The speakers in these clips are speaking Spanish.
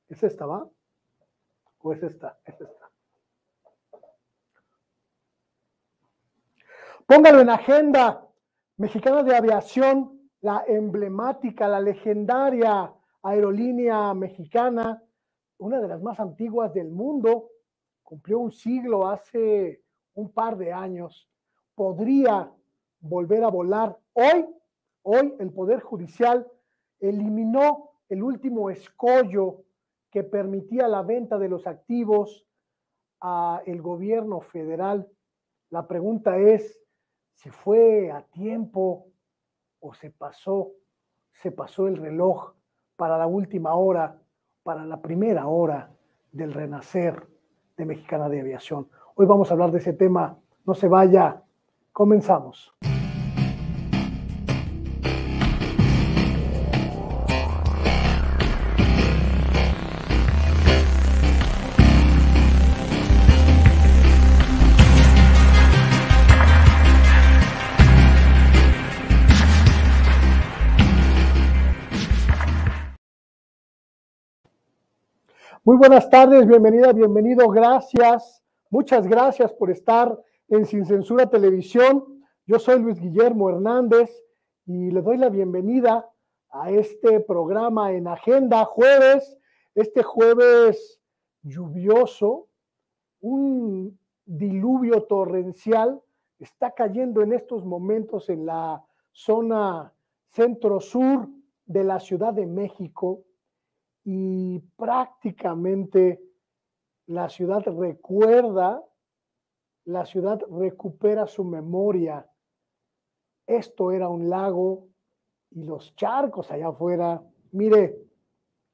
¿Es esta, va? ¿O es esta? Es esta. Póngalo en agenda. Mexicana de Aviación, la emblemática, la legendaria aerolínea mexicana, una de las más antiguas del mundo, cumplió un siglo hace un par de años. Podría volver a volar. Hoy el Poder Judicial eliminó el último escollo que permitía la venta de los activos al gobierno federal. La pregunta es si fue a tiempo o se pasó el reloj para la última hora, para la primera hora del renacer de Mexicana de Aviación. Hoy vamos a hablar de ese tema. No se vaya. Comenzamos. Muy buenas tardes, bienvenida, bienvenido, gracias, muchas gracias por estar en Sin Censura Televisión. Yo soy Luis Guillermo Hernández y le doy la bienvenida a este programa en agenda jueves, este jueves lluvioso, un diluvio torrencial está cayendo en estos momentos en la zona centro-sur de la Ciudad de México. Y prácticamente la ciudad recupera su memoria. Esto era un lago y los charcos allá afuera, mire,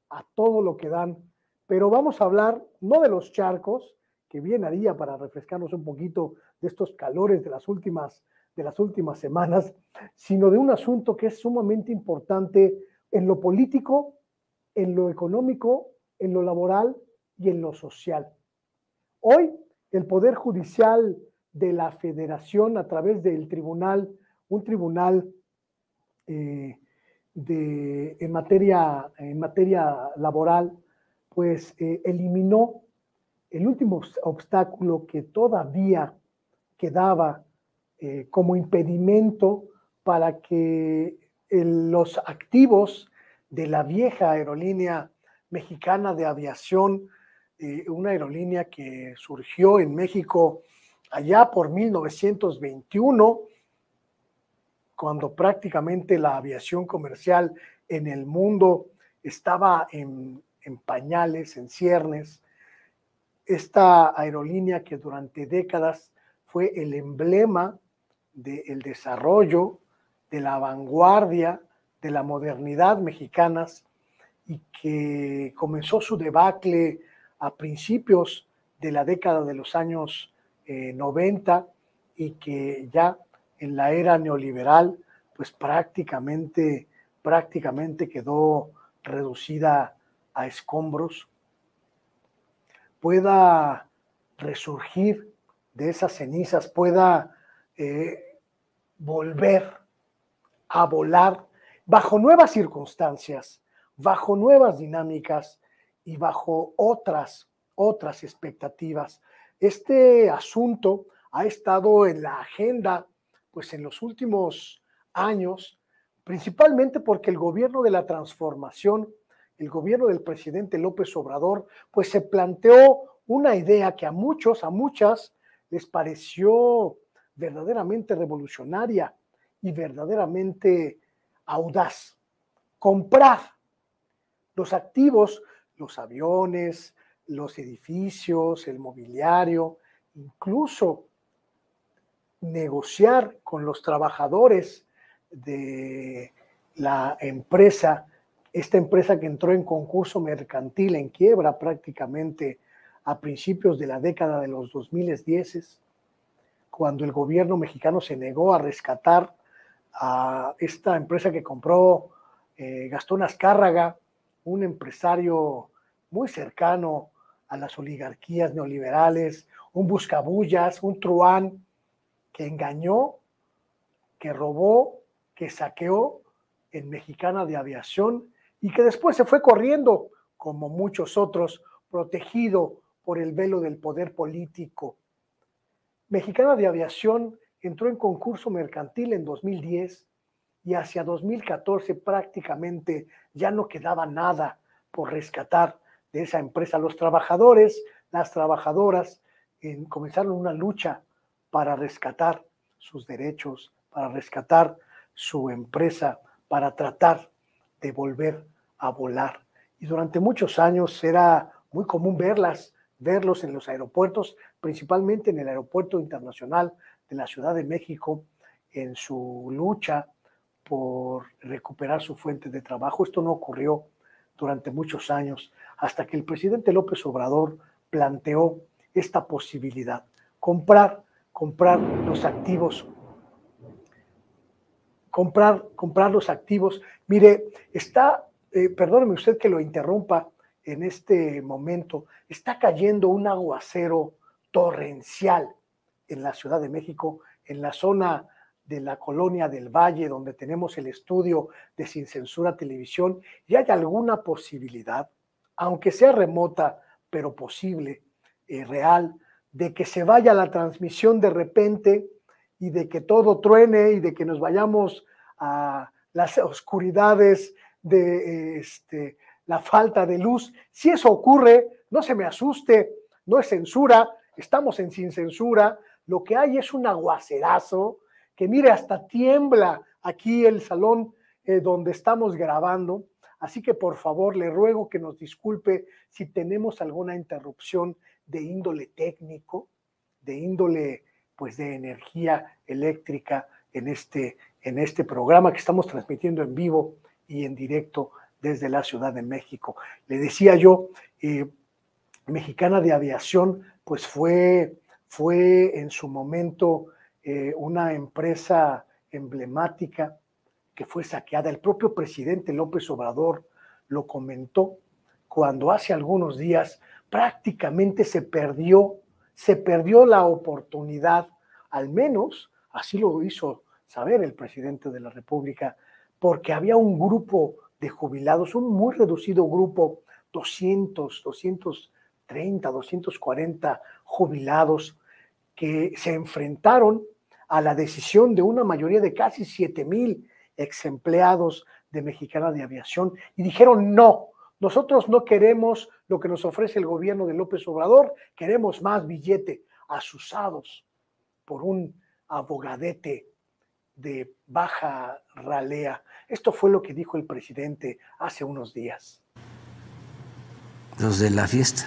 a todo lo que dan. Pero vamos a hablar no de los charcos, que bien haría para refrescarnos un poquito de estos calores de las últimas semanas, sino de un asunto que es sumamente importante en lo político, en lo económico, en lo laboral y en lo social. Hoy, el Poder Judicial de la Federación, a través del tribunal, un tribunal en materia laboral, pues eliminó el último obstáculo que todavía quedaba como impedimento para que los activos de la vieja aerolínea mexicana de aviación, una aerolínea que surgió en México allá por 1921, cuando prácticamente la aviación comercial en el mundo estaba en pañales, en ciernes. Esta aerolínea que durante décadas fue el emblema del desarrollo, de la vanguardia, de la modernidad mexicanas, y que comenzó su debacle a principios de la década de los años 90 y que ya en la era neoliberal pues prácticamente quedó reducida a escombros, pueda resurgir de esas cenizas, pueda volver a volar bajo nuevas circunstancias, bajo nuevas dinámicas y bajo otras expectativas. Este asunto ha estado en la agenda pues en los últimos años, principalmente porque el gobierno de la transformación, el gobierno del presidente López Obrador, pues se planteó una idea que a muchas les pareció verdaderamente revolucionaria y verdaderamente audaz: comprar los activos, los aviones, los edificios, el mobiliario, incluso negociar con los trabajadores de la empresa, esta empresa que entró en concurso mercantil, en quiebra prácticamente a principios de la década de los 2010, cuando el gobierno mexicano se negó a rescatar a esta empresa que compró Gastón Azcárraga, un empresario muy cercano a las oligarquías neoliberales, un buscabullas, un truán que engañó, que robó, que saqueó en Mexicana de Aviación y que después se fue corriendo como muchos otros, protegido por el velo del poder político. Mexicana de Aviación entró en concurso mercantil en 2010 y hacia 2014 prácticamente ya no quedaba nada por rescatar de esa empresa. Los trabajadores, las trabajadoras comenzaron una lucha para rescatar sus derechos, para rescatar su empresa, para tratar de volver a volar. Y durante muchos años era muy común verlos en los aeropuertos, principalmente en el Aeropuerto Internacional de la Ciudad de México, en su lucha por recuperar su fuente de trabajo. Esto no ocurrió durante muchos años, hasta que el presidente López Obrador planteó esta posibilidad: comprar los activos. Comprar los activos. Mire, perdóneme usted que lo interrumpa en este momento, está cayendo un aguacero torrencial en la Ciudad de México, en la zona de la Colonia del Valle, donde tenemos el estudio de Sin Censura Televisión, y hay alguna posibilidad, aunque sea remota, pero posible, real, de que se vaya la transmisión de repente y de que todo truene y de que nos vayamos a las oscuridades de la falta de luz. Si eso ocurre, no se me asuste, no es censura, estamos en Sin Censura, lo que hay es un aguacerazo que, mire, hasta tiembla aquí el salón donde estamos grabando, así que por favor le ruego que nos disculpe si tenemos alguna interrupción de índole técnico, de índole pues de energía eléctrica en este programa que estamos transmitiendo en vivo y en directo desde la Ciudad de México. Le decía yo, Mexicana de Aviación pues fue en su momento una empresa emblemática que fue saqueada. El propio presidente López Obrador lo comentó cuando hace algunos días prácticamente se perdió la oportunidad, al menos así lo hizo saber el presidente de la República, porque había un grupo de jubilados, un muy reducido grupo, 230, 240 jubilados, que se enfrentaron a la decisión de una mayoría de casi 7,000 ex empleados de Mexicana de Aviación y dijeron: no, nosotros no queremos lo que nos ofrece el gobierno de López Obrador, queremos más billete, asusados por un abogadete de baja ralea. Esto fue lo que dijo el presidente hace unos días. Los de la fiesta.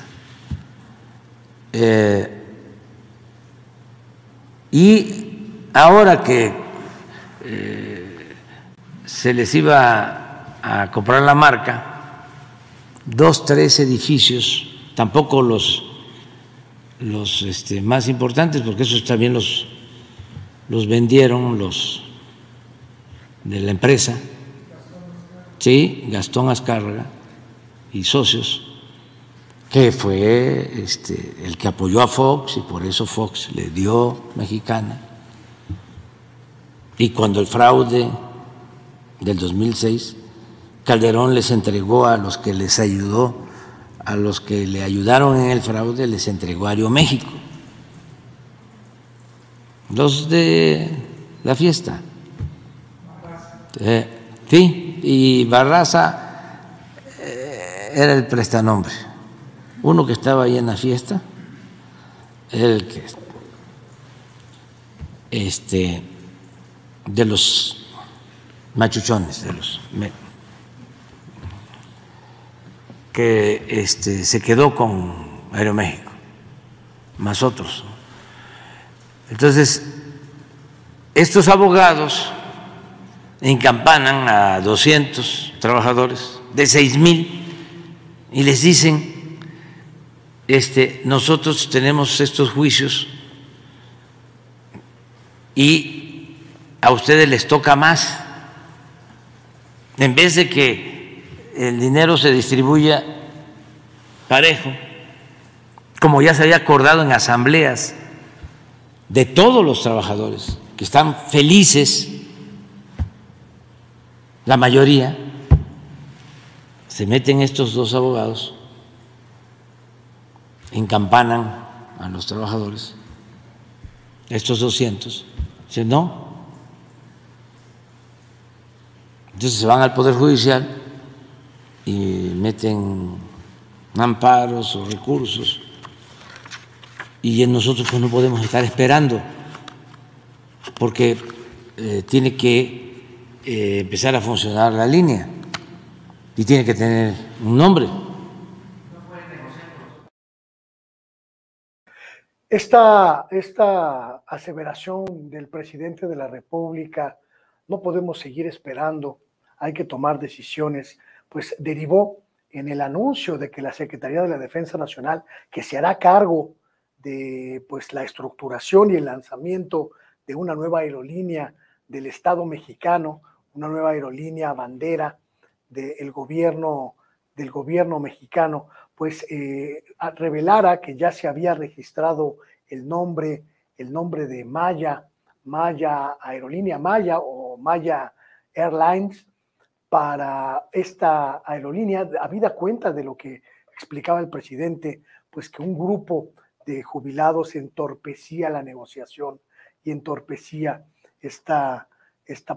Y ahora que se les iba a comprar la marca, 2, 3 edificios, tampoco los más importantes, porque esos también los vendieron los de la empresa, sí, Gastón Azcárraga y socios, que fue el que apoyó a Fox y por eso Fox le dio Mexicana. Y cuando el fraude del 2006, Calderón les entregó a los que les ayudó, a los que le ayudaron en el fraude, les entregó a Aeroméxico. Los de la fiesta. Sí, y Barraza era el prestanombre. Uno que estaba ahí en la fiesta, el que de los machuchones, de los que se quedó con Aeroméxico, más otros. Entonces, estos abogados encampanan a 200 trabajadores de 6,000 y les dicen: nosotros tenemos estos juicios y a ustedes les toca más. En vez de que el dinero se distribuya parejo, como ya se había acordado en asambleas de todos los trabajadores, que están felices, la mayoría, se meten estos dos abogados, encampanan a los trabajadores, estos 200, dicen no. Entonces se van al Poder Judicial y meten amparos o recursos, y nosotros pues no podemos estar esperando, porque tiene que empezar a funcionar la línea y tiene que tener un nombre. Esta aseveración del presidente de la República, no podemos seguir esperando, hay que tomar decisiones, pues derivó en el anuncio de que la Secretaría de la Defensa Nacional, que se hará cargo de pues la estructuración y el lanzamiento de una nueva aerolínea del Estado mexicano, una nueva aerolínea bandera del gobierno mexicano, pues revelara que ya se había registrado el nombre de Maya Aerolínea Maya o Maya Airlines para esta aerolínea, habida cuenta de lo que explicaba el presidente, pues que un grupo de jubilados entorpecía la negociación y entorpecía esta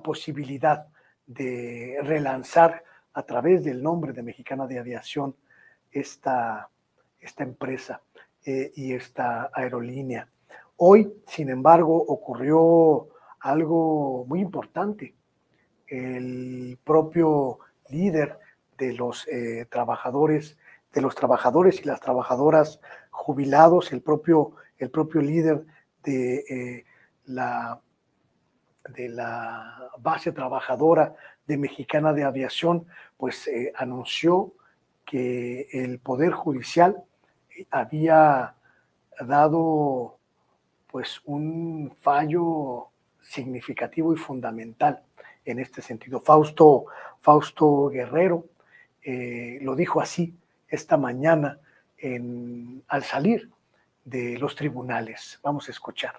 posibilidad de relanzar a través del nombre de Mexicana de Aviación esta empresa y esta aerolínea. Hoy, sin embargo, ocurrió algo muy importante. El propio líder de los trabajadores y las trabajadoras jubilados, el propio líder de la base trabajadora de Mexicana de Aviación, pues anunció que el Poder Judicial había dado pues un fallo significativo y fundamental en este sentido. Fausto Guerrero lo dijo así esta mañana al salir de los tribunales. Vamos a escuchar.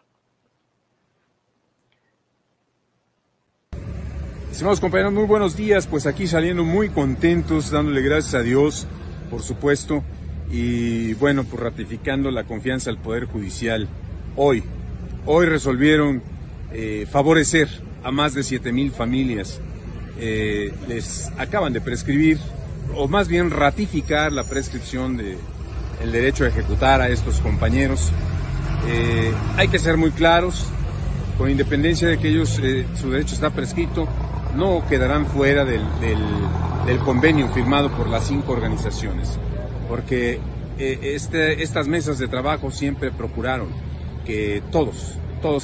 Estimados compañeros, muy buenos días, pues aquí saliendo muy contentos, dándole gracias a Dios, por supuesto, y bueno, pues ratificando la confianza al Poder Judicial. Hoy resolvieron favorecer a más de 7,000 familias, les acaban de prescribir, o más bien ratificar la prescripción del derecho a ejecutar a estos compañeros. Hay que ser muy claros, con independencia de que ellos, su derecho está prescrito, no quedarán fuera del convenio firmado por las 5 organizaciones, porque estas mesas de trabajo siempre procuraron que todos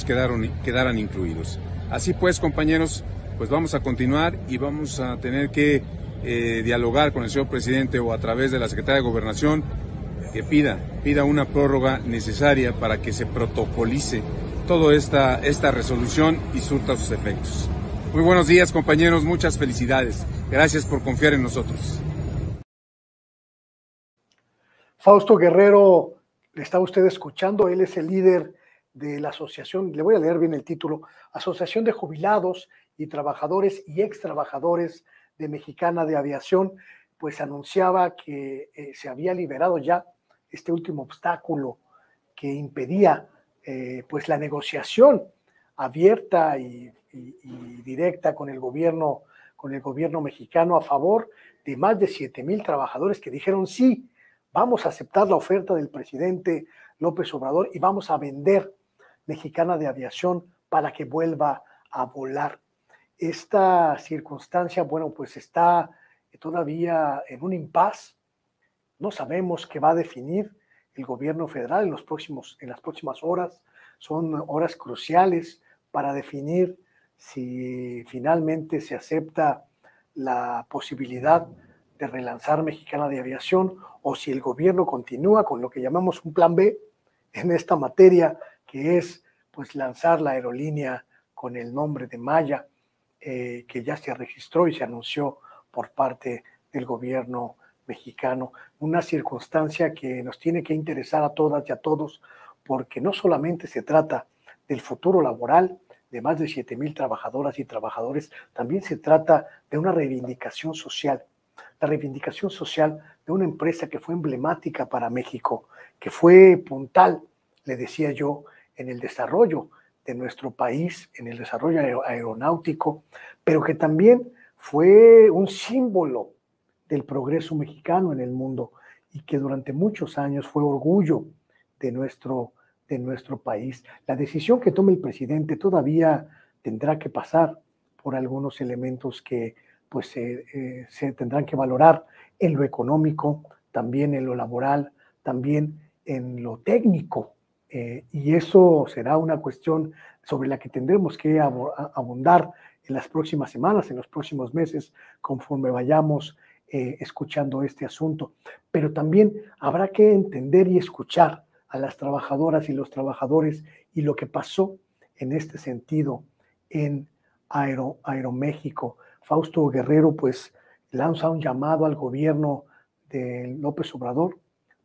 quedaran incluidos. Así pues, compañeros, pues vamos a continuar y vamos a tener que dialogar con el señor presidente o a través de la Secretaría de Gobernación que pida una prórroga necesaria para que se protocolice toda esta resolución y surta sus efectos. Muy buenos días, compañeros, muchas felicidades. Gracias por confiar en nosotros. Fausto Guerrero, le está usted escuchando, él es el líder de la asociación, le voy a leer bien el título, Asociación de Jubilados y Trabajadores y Extrabajadores de Mexicana de Aviación, pues anunciaba que se había liberado ya este último obstáculo que impedía pues la negociación abierta y directa con el gobierno mexicano a favor de más de 7,000 trabajadores que dijeron sí, vamos a aceptar la oferta del presidente López Obrador y vamos a vender Mexicana de Aviación para que vuelva a volar. Esta circunstancia, bueno, pues está todavía en un impasse. No sabemos qué va a definir el gobierno federal en las próximas horas. Son horas cruciales para definir si finalmente se acepta la posibilidad de relanzar Mexicana de Aviación o si el gobierno continúa con lo que llamamos un plan B en esta materia, que es pues lanzar la aerolínea con el nombre de Maya, que ya se registró y se anunció por parte del gobierno mexicano. Una circunstancia que nos tiene que interesar a todas y a todos, porque no solamente se trata del futuro laboral de más de 7,000 trabajadoras y trabajadores, también se trata de una reivindicación social. la reivindicación social de una empresa que fue emblemática para México, que fue puntal, le decía yo, en el desarrollo de nuestro país, en el desarrollo aeronáutico, pero que también fue un símbolo del progreso mexicano en el mundo y que durante muchos años fue orgullo de nuestro país. La decisión que tome el presidente todavía tendrá que pasar por algunos elementos que pues se tendrán que valorar en lo económico, también en lo laboral, también en lo técnico, y eso será una cuestión sobre la que tendremos que abundar en las próximas semanas, en los próximos meses, conforme vayamos escuchando este asunto. Pero también habrá que entender y escuchar a las trabajadoras y los trabajadores y lo que pasó en este sentido en Aeroméxico. Fausto Guerrero pues lanza un llamado al gobierno de López Obrador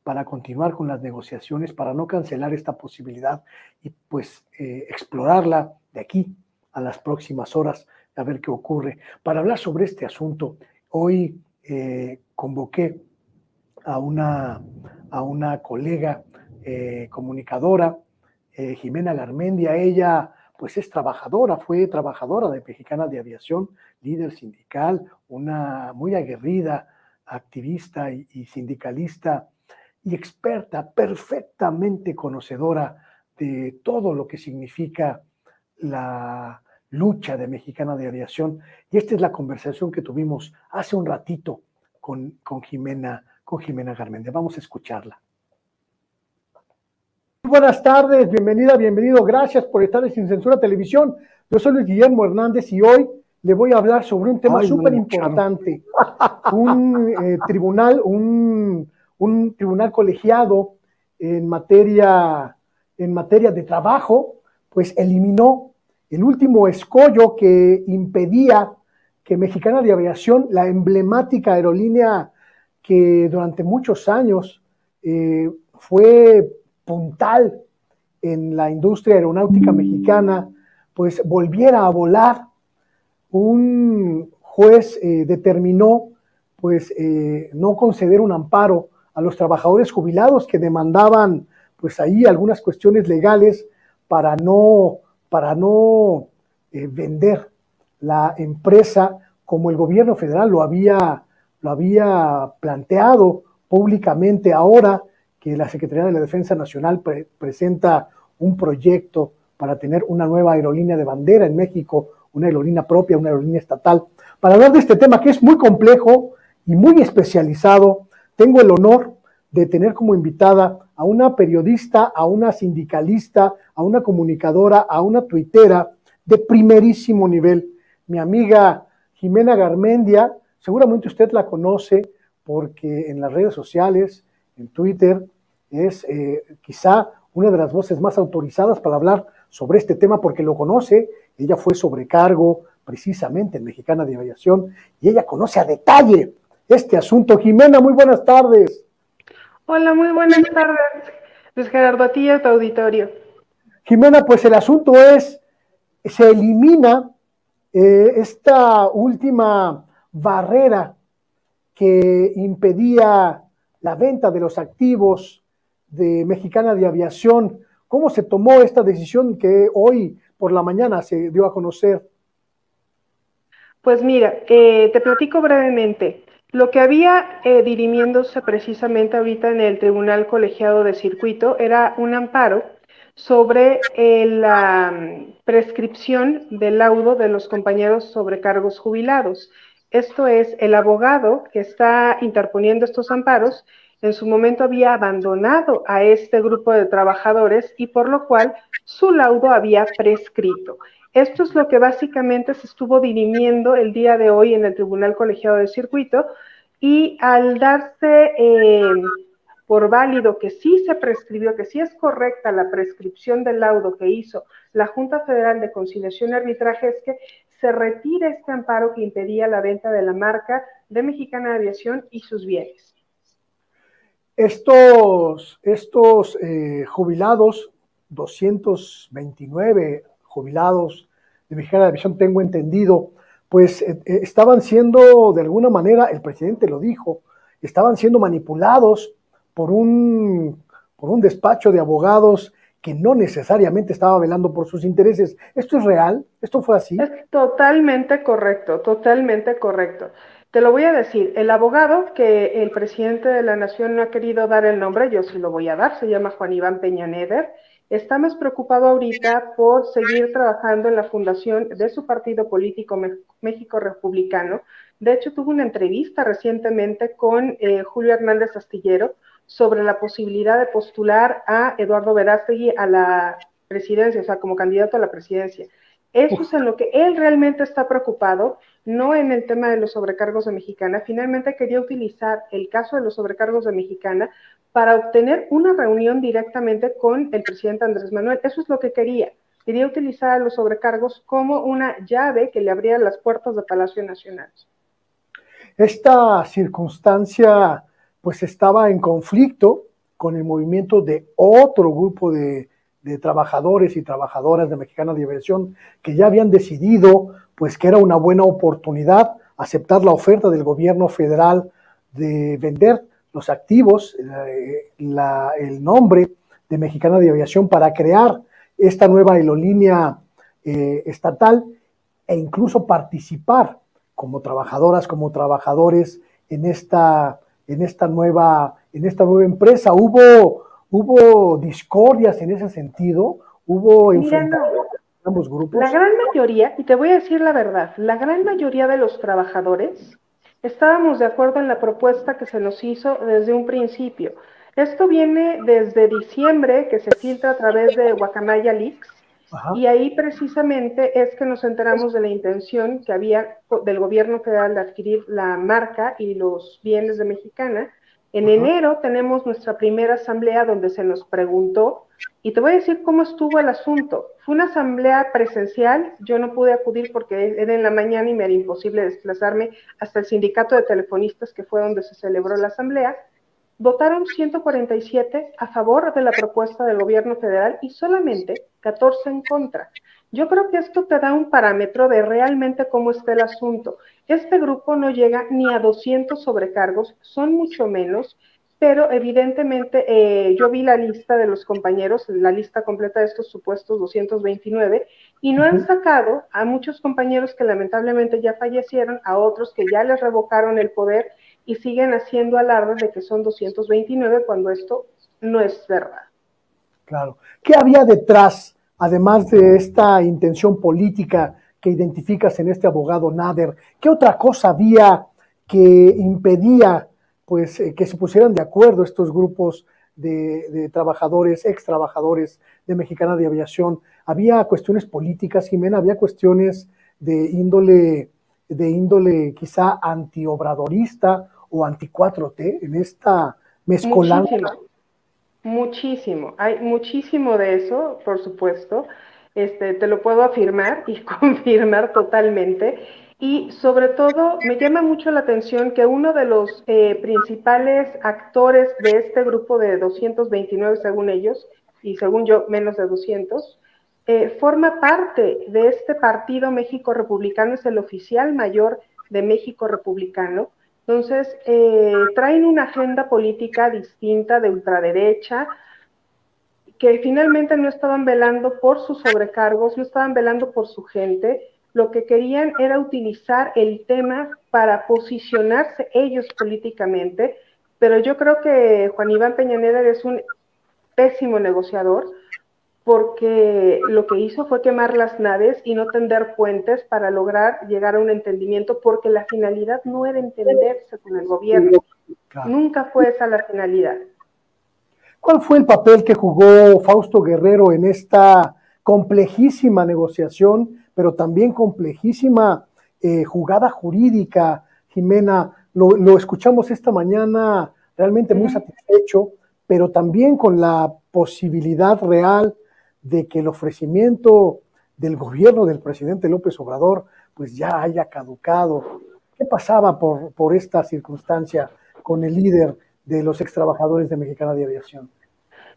para continuar con las negociaciones, para no cancelar esta posibilidad y pues explorarla de aquí a las próximas horas, a ver qué ocurre. Para hablar sobre este asunto, hoy convoqué a una colega comunicadora, Jimena Garmendia. Ella pues es trabajadora, fue trabajadora de Mexicana de Aviación, líder sindical, una muy aguerrida activista y sindicalista y experta, perfectamente conocedora de todo lo que significa la lucha de Mexicana de Aviación. Y esta es la conversación que tuvimos hace un ratito con Jimena Garmendia. Vamos a escucharla. Buenas tardes, bienvenida, bienvenido, gracias por estar en Sin Censura Televisión. Yo soy Luis Guillermo Hernández y hoy le voy a hablar sobre un tema súper importante. Un tribunal colegiado en materia de trabajo, pues eliminó el último escollo que impedía que Mexicana de Aviación, la emblemática aerolínea que durante muchos años fue puntal en la industria aeronáutica mexicana, pues volviera a volar. Un juez determinó pues no conceder un amparo a los trabajadores jubilados que demandaban pues ahí algunas cuestiones legales para no vender la empresa como el gobierno federal lo había planteado públicamente. Ahora que la Secretaría de la Defensa Nacional presenta un proyecto para tener una nueva aerolínea de bandera en México, una aerolínea propia, una aerolínea estatal. Para hablar de este tema que es muy complejo y muy especializado, tengo el honor de tener como invitada a una periodista, a una sindicalista, a una comunicadora, a una tuitera de primerísimo nivel, mi amiga Jimena Garmendia. Seguramente usted la conoce porque en las redes sociales, en Twitter, es quizá una de las voces más autorizadas para hablar sobre este tema porque lo conoce. Ella fue sobrecargo precisamente en Mexicana de Aviación y ella conoce a detalle este asunto. Jimena, muy buenas tardes. Hola, muy buenas tardes, Luis Gerardo, a ti y a tu auditorio. Jimena, pues el asunto es, se elimina esta última barrera que impedía la venta de los activos de Mexicana de Aviación. ¿Cómo se tomó esta decisión que hoy por la mañana se dio a conocer? Pues mira, te platico brevemente. Lo que había dirimiéndose precisamente ahorita en el Tribunal Colegiado de Circuito era un amparo sobre la prescripción del laudo de los compañeros sobrecargos jubilados. Esto es, el abogado que está interponiendo estos amparos en su momento había abandonado a este grupo de trabajadores y por lo cual su laudo había prescrito. Esto es lo que básicamente se estuvo dirimiendo el día de hoy en el Tribunal Colegiado de Circuito y al darse por válido que sí se prescribió, que sí es correcta la prescripción del laudo que hizo la Junta Federal de Conciliación y Arbitraje, es que se retira este amparo que impedía la venta de la marca de Mexicana de Aviación y sus bienes. Estos jubilados, 229 jubilados de Mexicana de Aviación, tengo entendido, pues estaban siendo, de alguna manera, el presidente lo dijo, estaban siendo manipulados por un despacho de abogados que no necesariamente estaba velando por sus intereses. ¿Esto es real? ¿Esto fue así? Es totalmente correcto, totalmente correcto. Te lo voy a decir, el abogado que el presidente de la Nación no ha querido dar el nombre, yo sí lo voy a dar, se llama Juan Iván Peña Neder, está más preocupado ahorita por seguir trabajando en la fundación de su partido político México Republicano. De hecho, tuvo una entrevista recientemente con Julio Hernández Astillero sobre la posibilidad de postular a Eduardo Verástegui a la presidencia, o sea, como candidato a la presidencia. Eso es en lo que él realmente está preocupado, no en el tema de los sobrecargos de Mexicana. Finalmente quería utilizar el caso de los sobrecargos de Mexicana para obtener una reunión directamente con el presidente Andrés Manuel. Eso es lo que quería. Quería utilizar a los sobrecargos como una llave que le abría las puertas de Palacio Nacional. Esta circunstancia pues estaba en conflicto con el movimiento de otro grupo de trabajadores y trabajadoras de Mexicana de Aviación que ya habían decidido pues que era una buena oportunidad aceptar la oferta del gobierno federal de vender los activos, el nombre de Mexicana de Aviación para crear esta nueva aerolínea estatal e incluso participar como trabajadoras, como trabajadores en esta nueva empresa. Hubo discordias en ese sentido, hubo enfrentamientos en ambos grupos. La gran mayoría, y te voy a decir la verdad, la gran mayoría de los trabajadores estábamos de acuerdo en la propuesta que se nos hizo desde un principio. Esto viene desde diciembre, que se filtra a través de Guacamaya Leaks, y ahí precisamente es que nos enteramos de la intención que había del gobierno federal de adquirir la marca y los bienes de Mexicana. En enero tenemos nuestra primera asamblea donde se nos preguntó, y te voy a decir cómo estuvo el asunto. Fue una asamblea presencial, yo no pude acudir porque era en la mañana y me era imposible desplazarme hasta el sindicato de telefonistas, que fue donde se celebró la asamblea. Votaron 147 a favor de la propuesta del gobierno federal y solamente 14 en contra. Yo creo que esto te da un parámetro de realmente cómo está el asunto. Este grupo no llega ni a 200 sobrecargos, son mucho menos, pero evidentemente yo vi la lista de los compañeros, la lista completa de estos supuestos 229, y no han sacado a muchos compañeros que lamentablemente ya fallecieron, a otros que ya les revocaron el poder y siguen haciendo alarde de que son 229 cuando esto no es verdad. Claro. ¿Qué había detrás, además de esta intención política que identificas en este abogado Nader? ¿Qué otra cosa había que impedía pues, que se pusieran de acuerdo estos grupos de trabajadores, ex trabajadores de Mexicana de Aviación? ¿Había cuestiones políticas, Jimena? ¿Había cuestiones de índole quizá antiobradorista o anti-4T en esta mezcolanza? Muchísimo, hay muchísimo de eso, por supuesto, te lo puedo afirmar y confirmar totalmente, y sobre todo me llama mucho la atención que uno de los principales actores de este grupo de 229 según ellos, y según yo menos de 200, forma parte de este partido México Republicano, es el oficial mayor de México Republicano. Entonces, traen una agenda política distinta de ultraderecha, que finalmente no estaban velando por sus sobrecargos, no estaban velando por su gente, lo que querían era utilizar el tema para posicionarse ellos políticamente, pero yo creo que Juan Iván Peña Neder es un pésimo negociador, porque lo que hizo fue quemar las naves y no tender puentes para lograr llegar a un entendimiento, porque la finalidad no era entenderse con el gobierno. Claro. Nunca fue esa la finalidad. ¿Cuál fue el papel que jugó Fausto Guerrero en esta complejísima negociación, pero también complejísima jugada jurídica, Jimena? Lo escuchamos esta mañana realmente muy satisfecho, pero también con la posibilidad real de que el ofrecimiento del gobierno del presidente López Obrador pues ya haya caducado. ¿Qué pasaba por esta circunstancia con el líder de los extrabajadores de Mexicana de Aviación?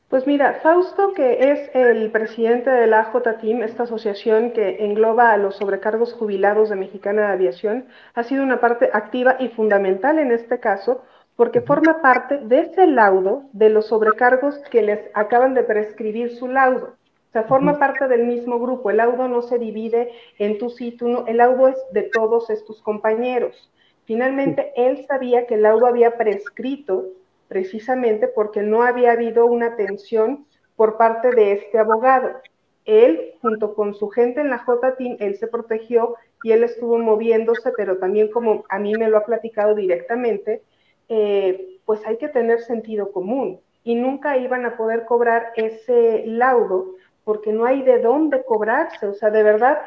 Pues mira, Fausto, que es el presidente de la AJTIM, esta asociación que engloba a los sobrecargos jubilados de Mexicana de Aviación, ha sido una parte activa y fundamental en este caso, porque forma parte de ese laudo de los sobrecargos que les acaban de prescribir su laudo. O sea, forma parte del mismo grupo. El laudo no se divide en tú sí, tú no. El laudo es de todos estos compañeros. Finalmente, él sabía que el laudo había prescrito precisamente porque no había habido una atención por parte de este abogado. Él, junto con su gente en la JTIM, él se protegió y él estuvo moviéndose, pero también como a mí me lo ha platicado directamente, pues hay que tener sentido común y nunca iban a poder cobrar ese laudo porque no hay de dónde cobrarse, o sea, de verdad,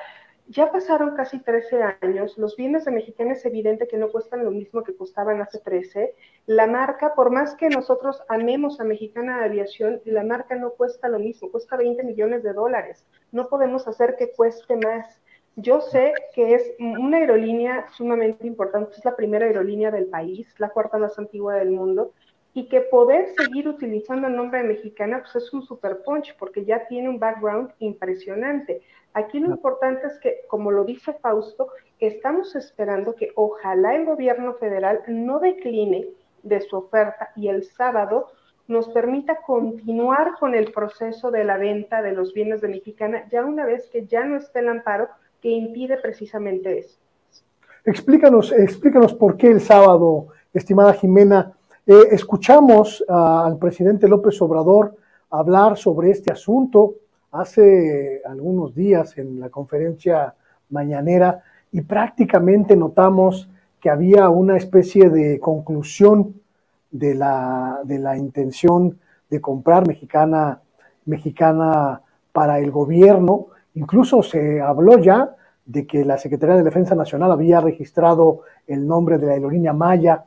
ya pasaron casi 13 años, los bienes de Mexicana es evidente que no cuestan lo mismo que costaban hace 13, la marca, por más que nosotros amemos a Mexicana de Aviación, la marca no cuesta lo mismo, cuesta 20 millones de dólares, no podemos hacer que cueste más. Yo sé que es una aerolínea sumamente importante, es la primera aerolínea del país, la cuarta más antigua del mundo, y que poder seguir utilizando el nombre de Mexicana pues es un super punch porque ya tiene un background impresionante. Aquí lo importante es que, como lo dice Fausto, estamos esperando que ojalá el gobierno federal no decline de su oferta y el sábado nos permita continuar con el proceso de la venta de los bienes de Mexicana ya una vez que ya no esté el amparo que impide precisamente eso. Explícanos por qué el sábado, estimada Jimena. Escuchamos al presidente López Obrador hablar sobre este asunto hace algunos días en la conferencia mañanera y prácticamente notamos que había una especie de conclusión de la intención de comprar Mexicana para el gobierno. Incluso se habló ya de que la Secretaría de Defensa Nacional había registrado el nombre de la aerolínea Maya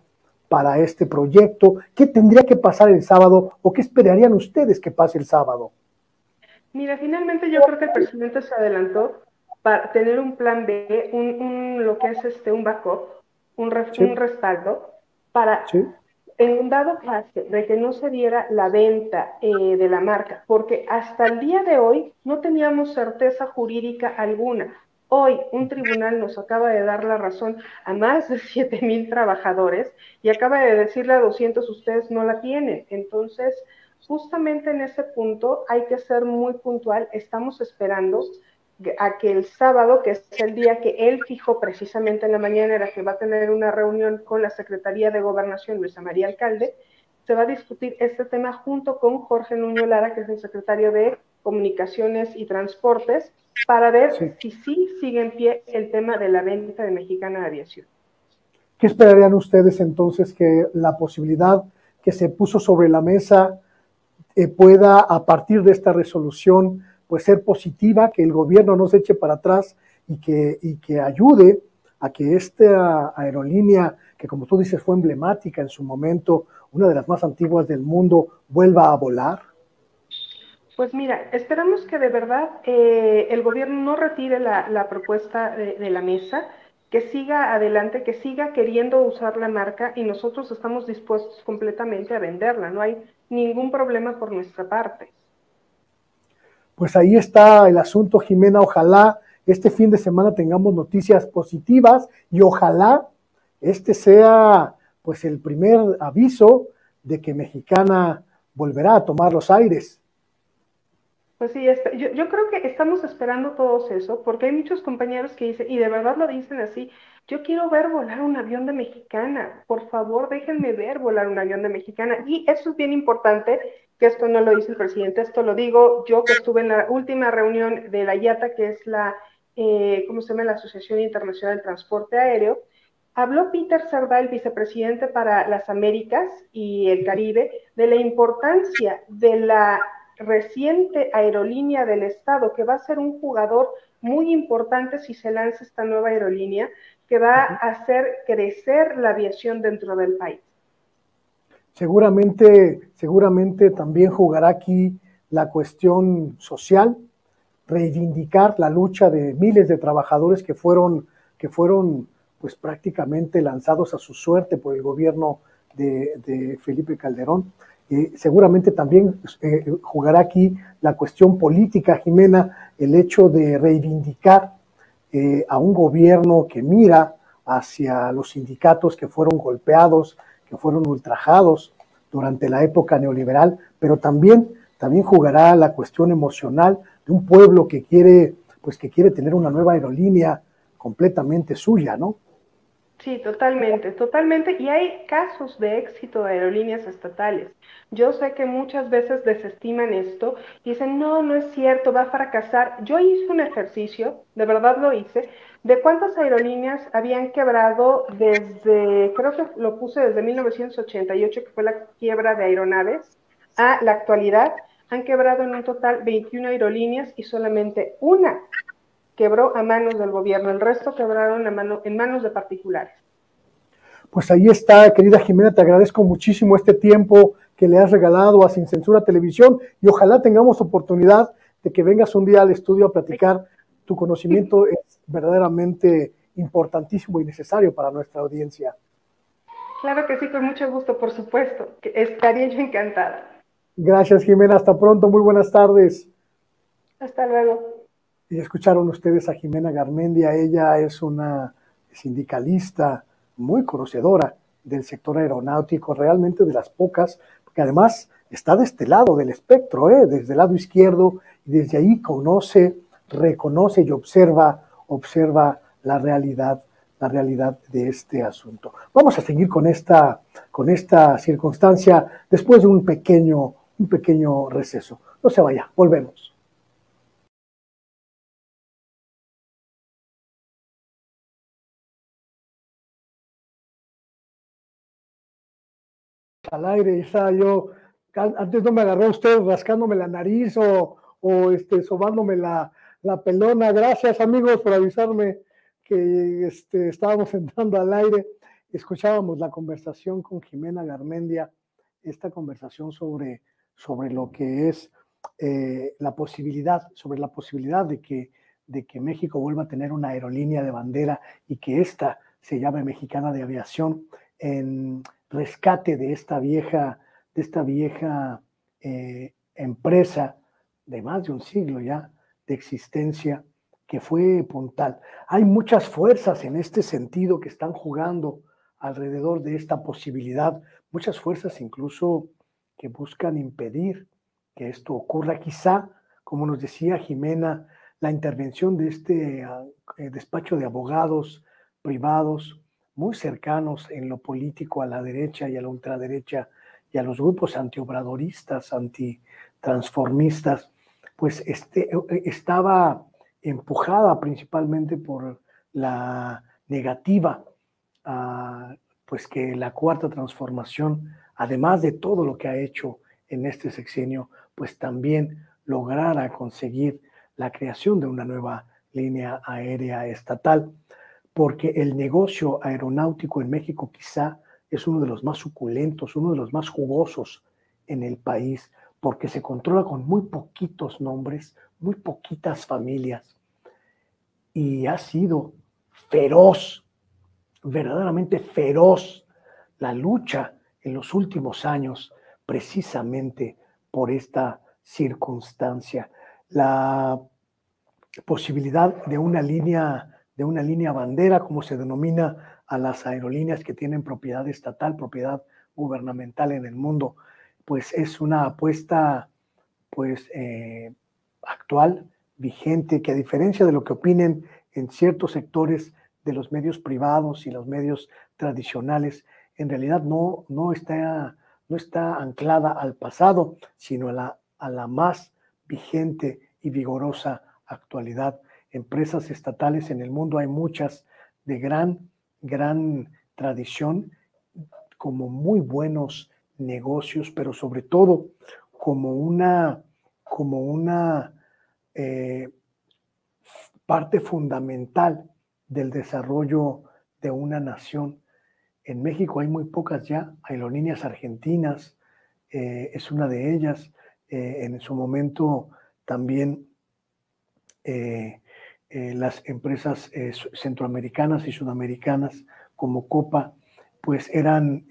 para este proyecto. ¿Qué tendría que pasar el sábado o qué esperarían ustedes que pase el sábado? Mira, finalmente yo creo que el presidente se adelantó para tener un plan B, lo que es un backup, un respaldo, para en un dado caso de que no se diera la venta de la marca, porque hasta el día de hoy no teníamos certeza jurídica alguna. Hoy un tribunal nos acaba de dar la razón a más de 7,000 trabajadores y acaba de decirle a 200 ustedes no la tienen. Entonces, justamente en ese punto hay que ser muy puntual. Estamos esperando a que el sábado, que es el día que él fijó precisamente en la mañana, era que va a tener una reunión con la Secretaría de Gobernación, Luisa María Alcalde, se va a discutir este tema junto con Jorge Nuño Lara, que es el secretario de Comunicaciones y Transportes, para ver si sí sigue en pie el tema de la venta de Mexicana de Aviación. ¿Qué esperarían ustedes entonces que la posibilidad que se puso sobre la mesa pueda, a partir de esta resolución, pues ser positiva, que el gobierno no se eche para atrás y que ayude a que esta aerolínea, que como tú dices fue emblemática en su momento, una de las más antiguas del mundo, vuelva a volar? Pues mira, esperamos que de verdad el gobierno no retire la propuesta de la mesa, que siga adelante, que siga queriendo usar la marca y nosotros estamos dispuestos completamente a venderla, no hay ningún problema por nuestra parte. Pues ahí está el asunto, Jimena. Ojalá este fin de semana tengamos noticias positivas y ojalá este sea pues el primer aviso de que Mexicana volverá a tomar los aires. Pues sí, yo creo que estamos esperando todos eso, porque hay muchos compañeros que dicen, y de verdad lo dicen así, yo quiero ver volar un avión de Mexicana, por favor déjenme ver volar un avión de Mexicana, y eso es bien importante, que esto no lo dice el presidente, esto lo digo yo que estuve en la última reunión de la IATA, que es la, ¿cómo se llama? La Asociación Internacional del Transporte Aéreo. Habló Peter Cerdá, el vicepresidente para las Américas y el Caribe, de la importancia de la reciente aerolínea del Estado, que va a ser un jugador muy importante si se lanza esta nueva aerolínea, que va a hacer crecer la aviación dentro del país. Seguramente también jugará aquí la cuestión social, reivindicar la lucha de miles de trabajadores que fueron pues prácticamente lanzados a su suerte por el gobierno de Felipe Calderón. Seguramente también jugará aquí la cuestión política, Jimena, el hecho de reivindicar a un gobierno que mira hacia los sindicatos que fueron golpeados, que fueron ultrajados durante la época neoliberal, pero también jugará la cuestión emocional de un pueblo que quiere tener una nueva aerolínea completamente suya, ¿no? Sí, totalmente, totalmente. Y hay casos de éxito de aerolíneas estatales. Yo sé que muchas veces desestiman esto y dicen, no, no es cierto, va a fracasar. Yo hice un ejercicio, de verdad lo hice, de cuántas aerolíneas habían quebrado desde, creo que lo puse desde 1988, que fue la quiebra de aeronaves, a la actualidad. Han quebrado en un total 21 aerolíneas y solamente una quebró a manos del gobierno, el resto quebraron en manos de particulares. Pues ahí está, querida Jimena, te agradezco muchísimo este tiempo que le has regalado a Sin Censura Televisión y ojalá tengamos oportunidad de que vengas un día al estudio a platicar. Tu conocimiento es verdaderamente importantísimo y necesario para nuestra audiencia. Claro que sí, con mucho gusto, por supuesto, que estaría yo encantada. Gracias, Jimena, hasta pronto, muy buenas tardes. Hasta luego. Y escucharon ustedes a Jimena Garmendia, ella es una sindicalista muy conocedora del sector aeronáutico, realmente de las pocas, porque además está de este lado del espectro, desde el lado izquierdo, y desde ahí conoce, reconoce y observa la realidad de este asunto. Vamos a seguir con esta circunstancia después de un pequeño receso. No se vaya, volvemos. Al aire, estaba yo, antes no me agarró usted rascándome la nariz o sobándome la pelona. Gracias, amigos, por avisarme que estábamos entrando al aire. Escuchábamos la conversación con Jimena Garmendia, esta conversación sobre lo que es sobre la posibilidad de que México vuelva a tener una aerolínea de bandera y que esta se llame Mexicana de Aviación, en rescate de esta vieja empresa de más de un siglo ya de existencia, que fue puntal. Hay muchas fuerzas en este sentido que están jugando alrededor de esta posibilidad, muchas fuerzas incluso que buscan impedir que esto ocurra. Quizá, como nos decía Jimena, la intervención de este despacho de abogados privados muy cercanos en lo político a la derecha y a la ultraderecha y a los grupos antiobradoristas, antitransformistas, pues estaba empujada principalmente por la negativa a pues que la cuarta transformación, además de todo lo que ha hecho en este sexenio, pues también lograra conseguir la creación de una nueva línea aérea estatal, porque el negocio aeronáutico en México quizá es uno de los más suculentos, uno de los más jugosos en el país, porque se controla con muy poquitos nombres, muy poquitas familias, y ha sido feroz, verdaderamente feroz, la lucha en los últimos años precisamente por esta circunstancia. La posibilidad de una línea bandera, como se denomina a las aerolíneas que tienen propiedad estatal, propiedad gubernamental en el mundo, pues es una apuesta pues actual, vigente, que a diferencia de lo que opinen en ciertos sectores de los medios privados y los medios tradicionales, en realidad no está anclada al pasado, sino a la más vigente y vigorosa actualidad. Empresas estatales en el mundo hay muchas de gran tradición, como muy buenos negocios, pero sobre todo como una parte fundamental del desarrollo de una nación. En México hay muy pocas ya, aerolíneas argentinas, es una de ellas. En su momento también las empresas centroamericanas y sudamericanas como Copa, pues eran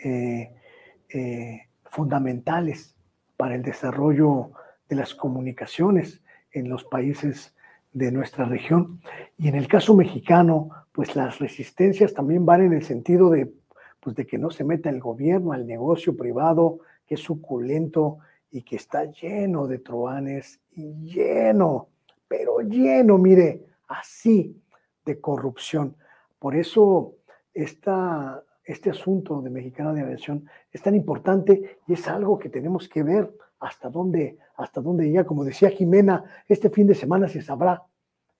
fundamentales para el desarrollo de las comunicaciones en los países de nuestra región. Y en el caso mexicano, pues las resistencias también van en el sentido de, pues, de que no se meta el gobierno al negocio privado, que es suculento y que está lleno de truanes y lleno, pero lleno, mire, así de corrupción. Por eso este asunto de Mexicana de Aviación es tan importante y es algo que tenemos que ver hasta dónde llega. Como decía Jimena, este fin de semana se sabrá.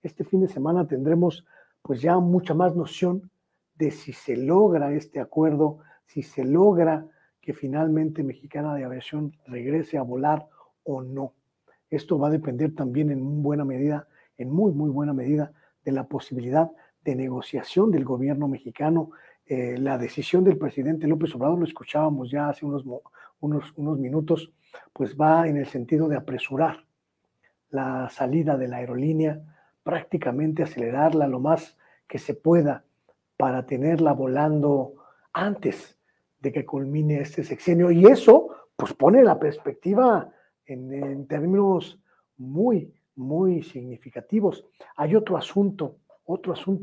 Este fin de semana tendremos pues ya mucha más noción de si se logra este acuerdo, si se logra que finalmente Mexicana de Aviación regrese a volar o no. Esto va a depender también en buena medida, en muy buena medida, de la posibilidad de negociación del gobierno mexicano. La decisión del presidente López Obrador, lo escuchábamos ya hace unos minutos, pues va en el sentido de apresurar la salida de la aerolínea, prácticamente acelerarla lo más que se pueda para tenerla volando antes de que culmine este sexenio. Y eso pues pone la perspectiva en términos muy significativos. Hay otro asunto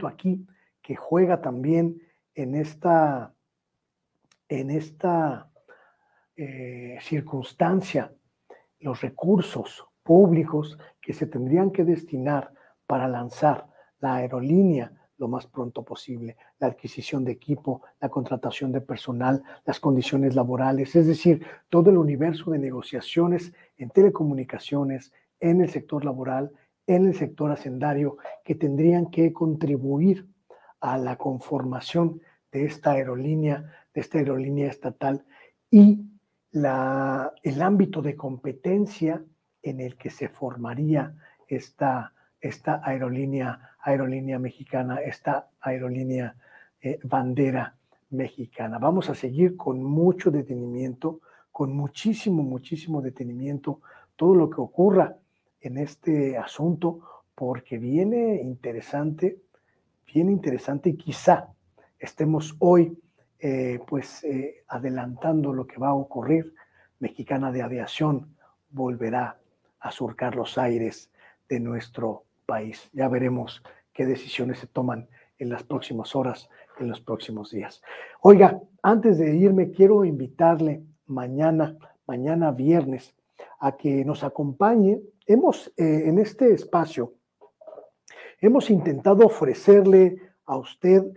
aquí que juega también en esta circunstancia, los recursos públicos que se tendrían que destinar para lanzar la aerolínea lo más pronto posible, la adquisición de equipo, la contratación de personal, las condiciones laborales, es decir, todo el universo de negociaciones en telecomunicaciones, en el sector laboral, en el sector hacendario, que tendrían que contribuir a la conformación de esta aerolínea estatal y el ámbito de competencia en el que se formaría esta aerolínea mexicana, esta aerolínea bandera mexicana. Vamos a seguir con mucho detenimiento, con muchísimo detenimiento, todo lo que ocurra en este asunto, porque viene interesante y quizá estemos hoy adelantando lo que va a ocurrir. Mexicana de Aviación volverá a surcar los aires de nuestro país. Ya veremos qué decisiones se toman en las próximas horas, en los próximos días. Oiga, antes de irme, quiero invitarle mañana viernes, a que nos acompañe. En este espacio, hemos intentado ofrecerle a usted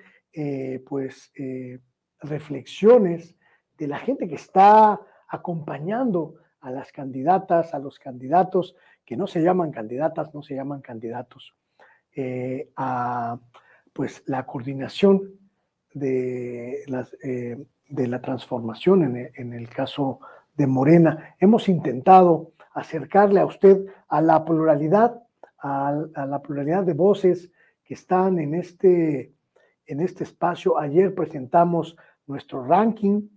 reflexiones de la gente que está acompañando a las candidatas, a los candidatos, que no se llaman candidatas, no se llaman candidatos, a la coordinación de la transformación en el caso de Morena. Hemos intentado acercarle a usted a la pluralidad, a la pluralidad de voces que están en este espacio. Ayer presentamos nuestro ranking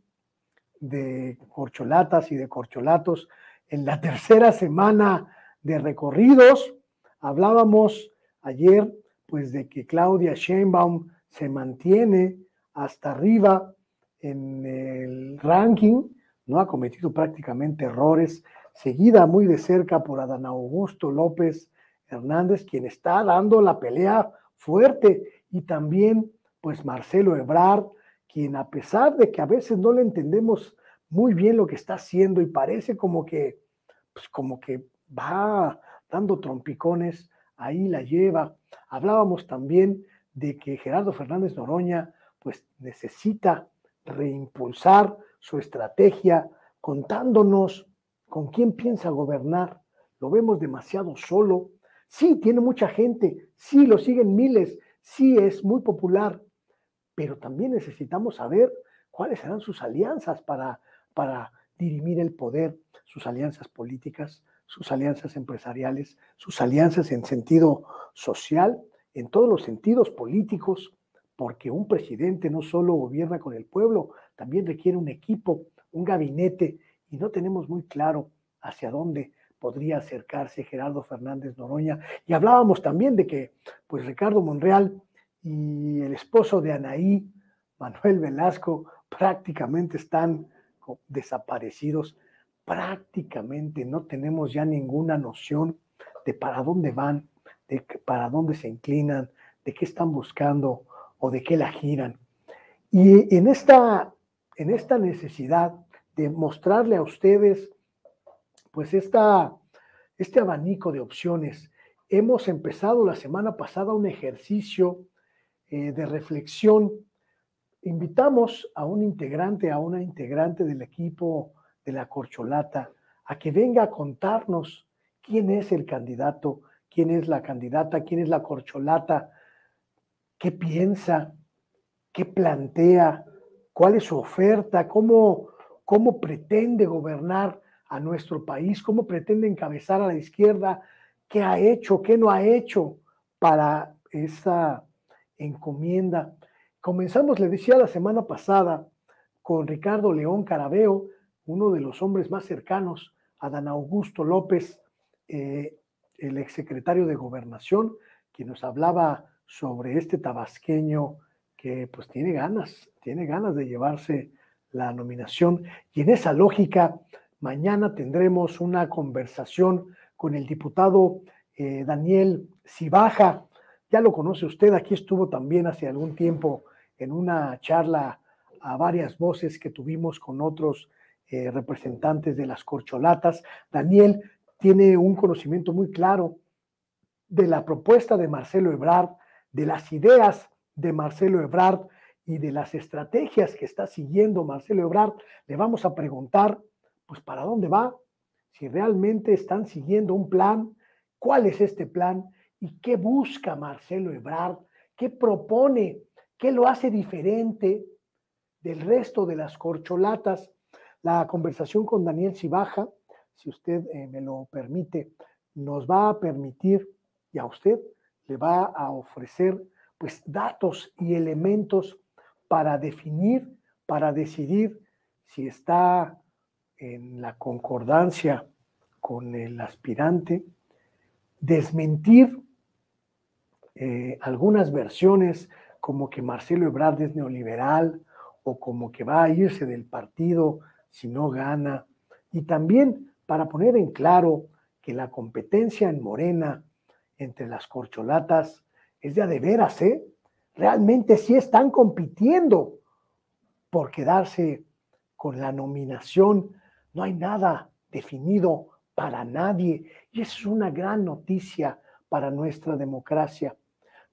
de corcholatas y de corcholatos. En la tercera semana de recorridos, hablábamos ayer de que Claudia Sheinbaum se mantiene hasta arriba en el ranking, no ha cometido prácticamente errores, seguida muy de cerca por Adán Augusto López Hernández, quien está dando la pelea fuerte, y también Marcelo Ebrard, quien, a pesar de que a veces no le entendemos muy bien lo que está haciendo y parece como que va dando trompicones, ahí la lleva. Hablábamos también de que Gerardo Fernández Noroña necesita reimpulsar su estrategia, contándonos con quién piensa gobernar. Lo vemos demasiado solo. Sí, tiene mucha gente, sí, lo siguen miles, sí, es muy popular, pero también necesitamos saber cuáles serán sus alianzas para dirimir el poder, sus alianzas políticas, sus alianzas empresariales, sus alianzas en sentido social, en todos los sentidos políticos, porque un presidente no solo gobierna con el pueblo, también requiere un equipo, un gabinete, y no tenemos muy claro hacia dónde podría acercarse Gerardo Fernández Noroña. Y hablábamos también de que Ricardo Monreal y el esposo de Anaí, Manuel Velasco, prácticamente están México desaparecidos, prácticamente no tenemos ya ninguna noción de para dónde van, de para dónde se inclinan, de qué están buscando o de qué la giran. Y en esta necesidad de mostrarle a ustedes pues este abanico de opciones, hemos empezado la semana pasada un ejercicio de reflexión. Invitamos a un integrante, a una integrante del equipo de la Corcholata a que venga a contarnos quién es el candidato, quién es la candidata, quién es la Corcholata, qué piensa, qué plantea, cuál es su oferta, cómo pretende gobernar a nuestro país, cómo pretende encabezar a la izquierda, qué ha hecho, qué no ha hecho para esa encomienda. Comenzamos, le decía la semana pasada, con Ricardo León Carabeo, uno de los hombres más cercanos a Dan Augusto López, el exsecretario de Gobernación, quien nos hablaba sobre este tabasqueño que pues tiene ganas de llevarse la nominación. Y en esa lógica, mañana tendremos una conversación con el diputado Daniel Cibaja. Ya lo conoce usted, aquí estuvo también hace algún tiempo en una charla a varias voces que tuvimos con otros representantes de las corcholatas. Daniel tiene un conocimiento muy claro de la propuesta de Marcelo Ebrard, de las ideas de Marcelo Ebrard y de las estrategias que está siguiendo Marcelo Ebrard. Le vamos a preguntar, pues, ¿para dónde va? Si realmente están siguiendo un plan, ¿cuál es este plan? ¿Y qué busca Marcelo Ebrard? ¿Qué propone? ¿Qué lo hace diferente del resto de las corcholatas? La conversación con Daniel Cibaja, si usted me lo permite, nos va a permitir, y a usted le va a ofrecer, pues, datos y elementos para definir, para decidir si está en la concordancia con el aspirante, desmentir algunas versiones como que Marcelo Ebrard es neoliberal o como que va a irse del partido si no gana, y también para poner en claro que la competencia en Morena entre las corcholatas es de veras, ¿eh? Realmente sí están compitiendo por quedarse con la nominación. No hay nada definido para nadie y eso es una gran noticia para nuestra democracia.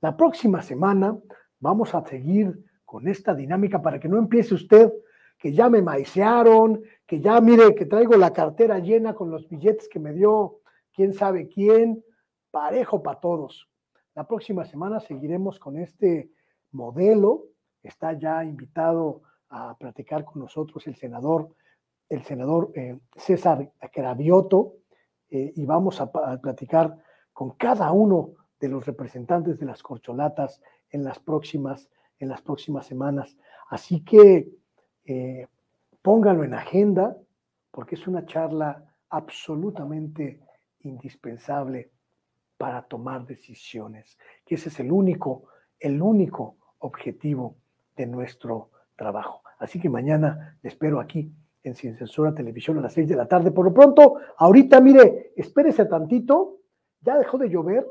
La próxima semana vamos a seguir con esta dinámica para que no empiece usted que ya me maicearon, que ya mire que traigo la cartera llena con los billetes que me dio quién sabe quién, parejo para todos. La próxima semana seguiremos con este modelo. Está ya invitado a platicar con nosotros el senador César Cravioto, y vamos a platicar con cada uno de los representantes de las corcholatas en las próximas semanas. Así que póngalo en agenda, porque es una charla absolutamente indispensable para tomar decisiones, que ese es el único objetivo de nuestro trabajo. Así que mañana le espero aquí en Sin Censura Televisión a las 6 de la tarde. Por lo pronto, ahorita, mire, espérese tantito, ya dejó de llover,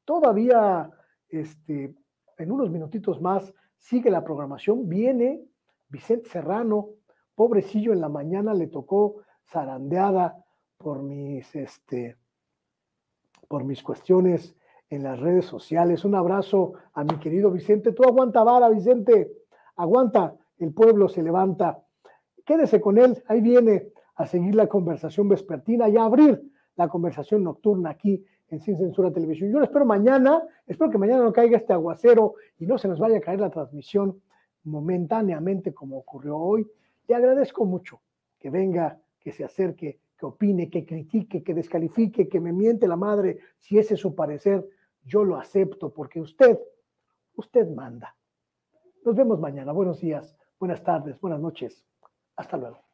todavía en unos minutitos más sigue la programación, viene Vicente Serrano, pobrecillo, en la mañana le tocó zarandeada por mis cuestiones en las redes sociales. Un abrazo a mi querido Vicente. Tú aguanta vara, Vicente, aguanta, el pueblo se levanta. Quédese con él, ahí viene a seguir la conversación vespertina y a abrir la conversación nocturna aquí en Sin Censura Televisión. Yo lo espero mañana, espero que mañana no caiga este aguacero y no se nos vaya a caer la transmisión momentáneamente como ocurrió hoy. Le agradezco mucho que venga, que se acerque, que opine, que critique, que descalifique, que me miente la madre. Si ese es su parecer, yo lo acepto porque usted manda. Nos vemos mañana. Buenos días, buenas tardes, buenas noches. Hasta luego.